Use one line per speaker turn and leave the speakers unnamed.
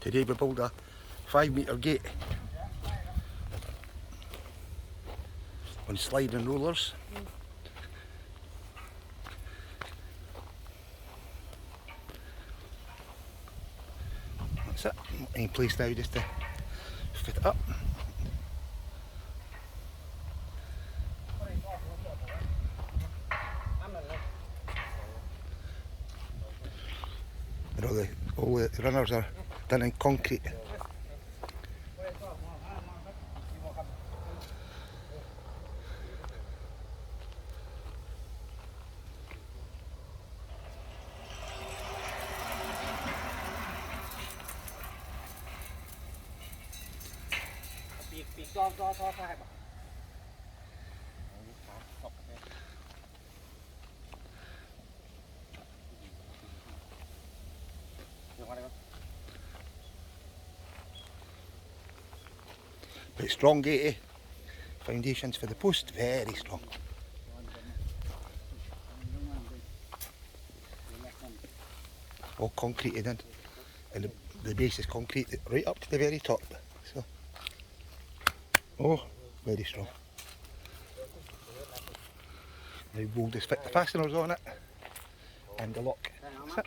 Today we build a 5 metre gate on sliding rollers. That's it, in place now just to fit it up. And all the runners are done in concrete. But strong gate, eh? Foundations for the post, very strong. All concreted in, and the base is concrete right up to the very top. So, oh, very strong. Now we'll just fit the fasteners on it and the lock. That's it.